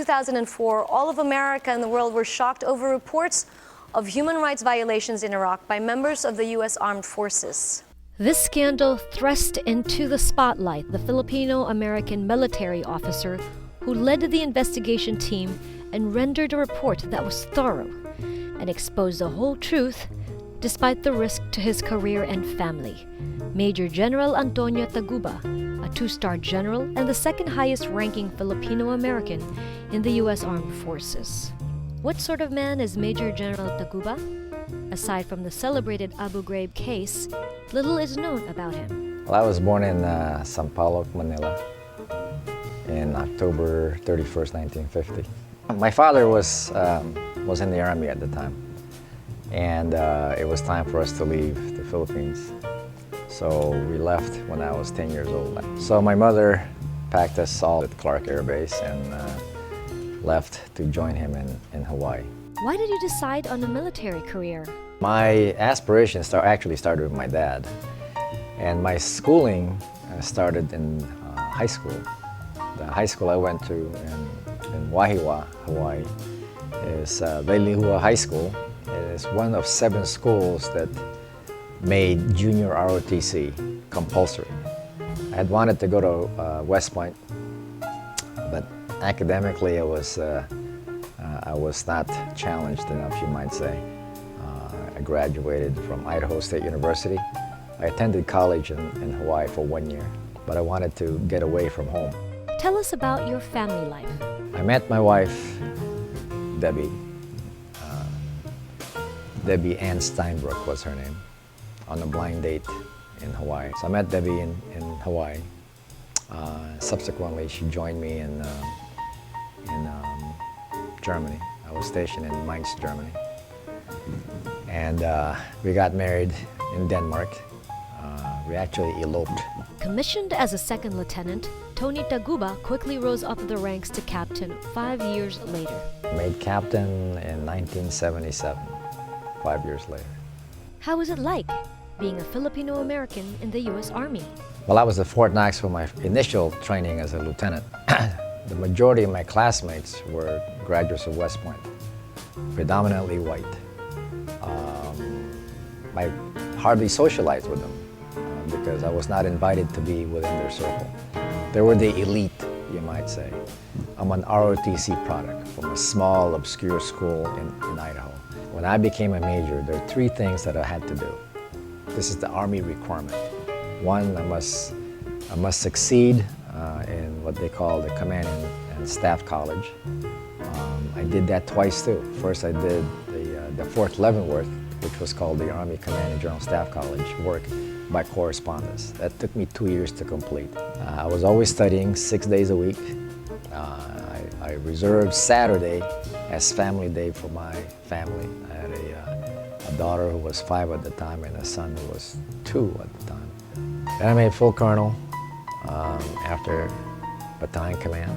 2004, all of America and the world were shocked over reports of human rights violations in Iraq by members of the U.S. Armed Forces. This scandal thrust into the spotlight the Filipino-American military officer who led the investigation team and rendered a report that was thorough and exposed the whole truth despite the risk to his career and family. Major General Antonio Taguba, a two-star general and the second highest-ranking Filipino-American in the U.S. Armed Forces. What sort of man is Major General Taguba? Aside from the celebrated Abu Ghraib case, little is known about him. Well, I was born in Sampaloc, Manila in October 31st, 1950. My father was in the Army at the time, and it was time for us to leave the Philippines. So we left when I was 10 years old. So my mother packed us all at Clark Air Base and left to join him in Hawaii. Why did you decide on a military career? My aspirations actually started with my dad. And my schooling started in high school. The high school I went to in Wahiawa, Hawaii, is Leilihua High School. It is one of 7 schools that made junior ROTC compulsory. I had wanted to go to West Point, but academically I was not challenged enough, you might say. I graduated from Idaho State University. I attended college in Hawaii for 1 year, but I wanted to get away from home. Tell us about your family life. I met my wife, Debbie. Debbie Ann Steinbrook was her name, on a blind date in Hawaii. So I met Debbie in Hawaii. Subsequently, she joined me in Germany. I was stationed in Mainz, Germany. And we got married in Denmark. We actually eloped. Commissioned as a second lieutenant, Tony Taguba quickly rose up the ranks to captain 5 years later. Made captain in 1977, 5 years later. How was it like being a Filipino-American in the U.S. Army? Well, I was at Fort Knox for my initial training as a lieutenant. The majority of my classmates were graduates of West Point, predominantly white. I hardly socialized with them because I was not invited to be within their circle. They were the elite, you might say. I'm an ROTC product from a small, obscure school in Idaho. When I became a major, there are 3 things that I had to do. This is the Army requirement. 1, I must succeed in what they call the Command and Staff College. I did that twice too. First I did the Fort Leavenworth, which was called the Army Command and General Staff College, work by correspondence. That took me 2 years to complete. I was always studying 6 days a week. I reserved Saturday as family day for my family. I had a daughter who was 5 at the time and a son who was 2 at the time. Then I made full colonel after battalion command,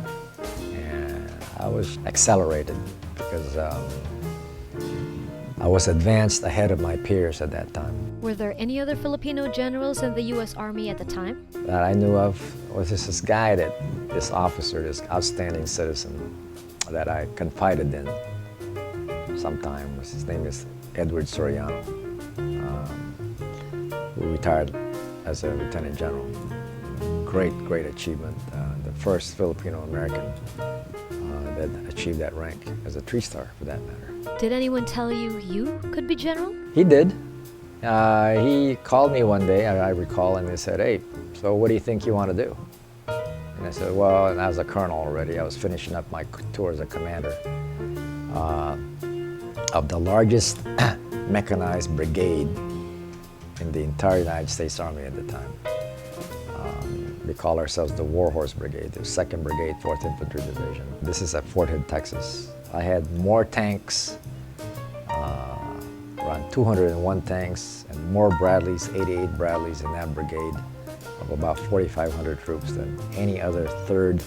and I was accelerated because I was advanced ahead of my peers at that time. Were there any other Filipino generals in the U.S. Army at the time? That I knew of was this guy, this officer, this outstanding citizen that I confided in sometime. His name is Edward Soriano, who retired as a lieutenant general. Great achievement. The first Filipino-American that achieved that rank as a 3-star, for that matter. Did anyone tell you you could be general? He did. He called me one day, I recall, and he said, "Hey, so what do you think you want to do?" And I said, well, and I was a colonel already. I was finishing up my tour as a commander of the largest mechanized brigade in the entire United States Army at the time. We call ourselves the Warhorse Brigade, the 2nd Brigade, 4th Infantry Division. This is at Fort Hood, Texas. I had more tanks, around 201 tanks, and more Bradleys, 88 Bradleys in that brigade, of about 4,500 troops than any other third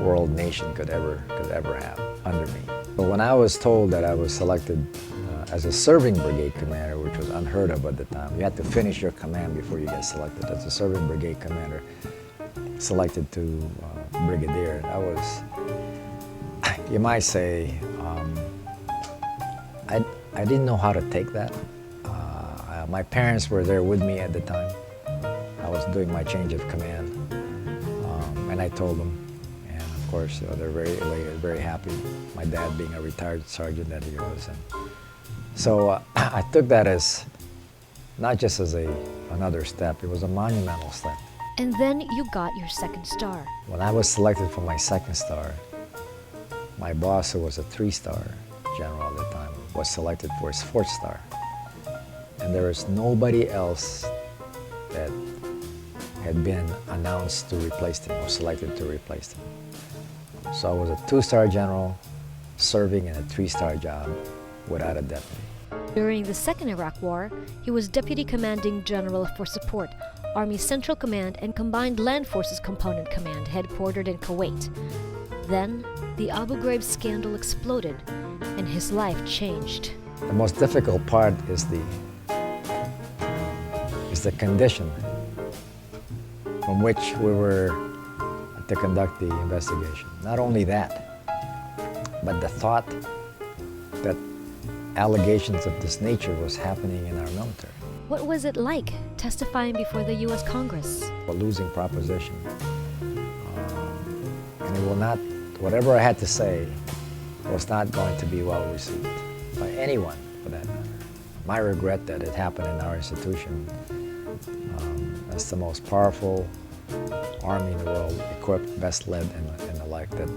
world nation could ever have under me. But when I was told that I was selected as a serving brigade commander, which was unheard of at the time, you had to finish your command before you get selected. As a serving brigade commander, selected to brigadier, you might say, I didn't know how to take that. My parents were there with me at the time. I was doing my change of command, and I told them, and of course they're very elated, very happy. My dad being a retired sergeant that he was, and so I took that as not just as another step. It was a monumental step. And then you got your second star. When I was selected for my second star, my boss, who was a 3-star general at the time, was selected for his 4th star. And there was nobody else that had been announced to replace him or selected to replace him. So I was a 2-star general serving in a 3-star job without a deputy. During the Second Iraq War, he was Deputy Commanding General for Support, Army Central Command and Combined Land Forces Component Command, headquartered in Kuwait. Then, the Abu Ghraib scandal exploded, and his life changed. The most difficult part is the condition from which we were to conduct the investigation. Not only that, but the thought that allegations of this nature was happening in our military. What was it like testifying before the U.S. Congress? A losing proposition. And it will not, whatever I had to say was not going to be well received by anyone for that matter. My regret that it happened in our institution as the most powerful army in the world, equipped, best led, and the like, that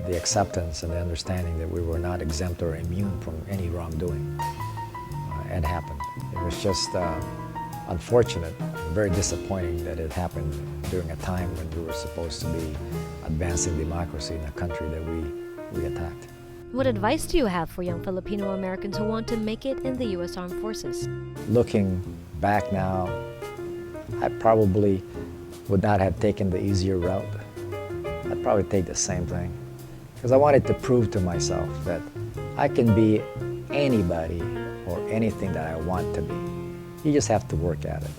the acceptance and the understanding that we were not exempt or immune from any wrongdoing had happened. It was just unfortunate, very disappointing that it happened during a time when we were supposed to be advancing democracy in a country that we attacked. What advice do you have for young Filipino Americans who want to make it in the U.S. Armed Forces? Looking back now, I probably would not have taken the easier route. I'd probably take the same thing, because I wanted to prove to myself that I can be anybody or anything that I want to be. You just have to work at it,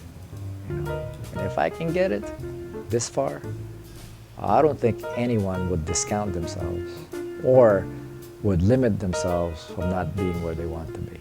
you know. And if I can get it this far, I don't think anyone would discount themselves or would limit themselves from not being where they want to be.